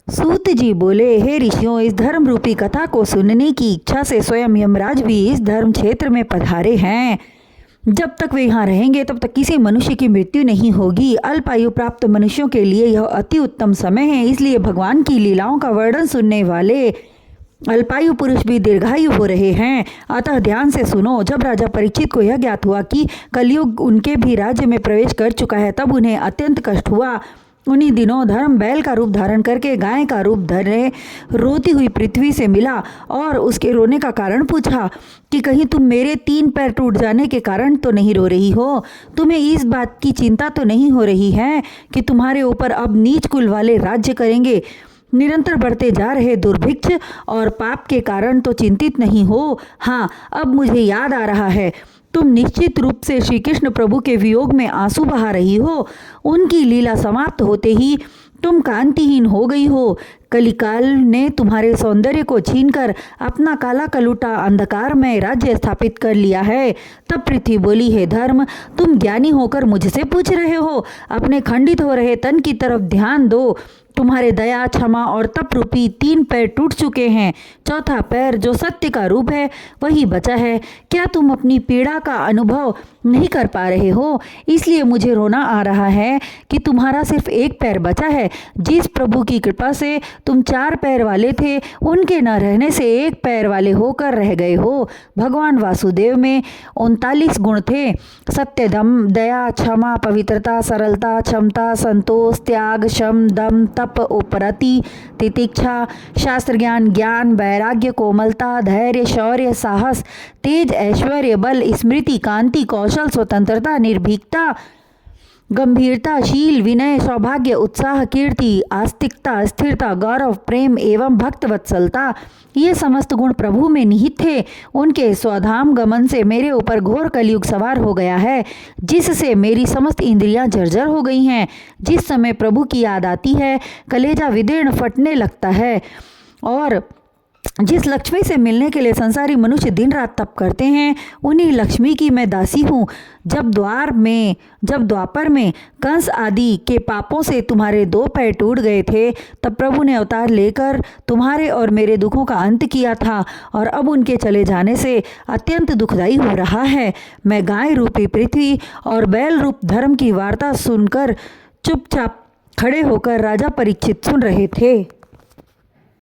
सूत जी बोले, हे ऋषियों, इस धर्म रूपी कथा को सुनने की इच्छा से स्वयं यमराज भी इस धर्म क्षेत्र में पधारे हैं। जब तक वे यहाँ रहेंगे तब तक किसी मनुष्य की मृत्यु नहीं होगी। अल्पायु प्राप्त मनुष्यों के लिए यह अति उत्तम समय है, इसलिए भगवान की लीलाओं का वर्णन सुनने वाले अल्पायु पुरुष भी दीर्घायु हो रहे हैं। अतः ध्यान से सुनो। जब राजा परीक्षित को यह ज्ञात हुआ कि कलयुग उनके भी राज्य में प्रवेश कर चुका है, तब उन्हें अत्यंत कष्ट हुआ। उन्हीं दिनों धर्म बैल का रूप धारण करके गाय का रूप धरे रोती हुई पृथ्वी से मिला और उसके रोने का कारण पूछा कि कहीं तुम मेरे 3 पैर टूट जाने के कारण तो नहीं रो रही हो? तुम्हें इस बात की चिंता तो नहीं हो रही है कि तुम्हारे ऊपर अब नीच कुल वाले राज्य करेंगे? निरंतर बढ़ते जा रहे दुर्भिक्ष और पाप के कारण तो चिंतित नहीं हो? हाँ, अब मुझे याद आ रहा है, तुम निश्चित रूप से श्री कृष्ण प्रभु के वियोग में आंसू बहा रही हो। उनकी लीला समाप्त होते ही तुम कांतिहीन हो गई हो। कलिकाल ने तुम्हारे सौंदर्य को छीनकर अपना काला कलूटा अंधकार में राज्य स्थापित कर लिया है। तब पृथ्वी बोली, हे धर्म, तुम ज्ञानी होकर मुझसे पूछ रहे हो? अपने खंडित हो रहे तन की तरफ ध्यान दो। तुम्हारे दया, क्षमा और तप रूपी 3 पैर टूट चुके हैं। चौथा पैर जो सत्य का रूप है वही बचा है। क्या तुम अपनी पीड़ा का अनुभव नहीं कर पा रहे हो? इसलिए मुझे रोना आ रहा है कि तुम्हारा सिर्फ 1 पैर बचा है। जिस प्रभु की कृपा से तुम 4 पैर वाले थे, उनके न रहने से 1 पैर वाले होकर रह गए हो। भगवान वासुदेव में 39 गुण थे। सत्य, दया, क्षमा, पवित्रता, सरलता, क्षमता, संतोष, त्याग, शम, दम, तप, उपरति, तितिक्षा, शास्त्र ज्ञान, ज्ञान, वैराग्य, कोमलता, धैर्य, शौर्य, साहस, तेज, ऐश्वर्य, बल, स्मृति, कांति, कौशल, स्वतंत्रता, निर्भीकता, गंभीरता, शील, विनय, सौभाग्य, उत्साह, कीर्ति, आस्तिकता, स्थिरता, गौरव, प्रेम एवं भक्त वत्सलता, ये समस्त गुण प्रभु में निहित थे। उनके स्वधाम गमन से मेरे ऊपर घोर कलयुग सवार हो गया है, जिससे मेरी समस्त इंद्रियां जर्जर हो गई हैं। जिस समय प्रभु की याद आती है, कलेजा विदीर्ण फटने लगता है। और जिस लक्ष्मी से मिलने के लिए संसारी मनुष्य दिन रात तप करते हैं, उन्हीं लक्ष्मी की मैं दासी हूँ। जब द्वापर में कंस आदि के पापों से तुम्हारे 2 पैर टूट गए थे, तब प्रभु ने अवतार लेकर तुम्हारे और मेरे दुखों का अंत किया था, और अब उनके चले जाने से अत्यंत दुखदायी हो रहा है। मैं गाय रूपी पृथ्वी और बैल रूप धर्म की वार्ता सुनकर चुपचाप खड़े होकर राजा परीक्षित सुन रहे थे।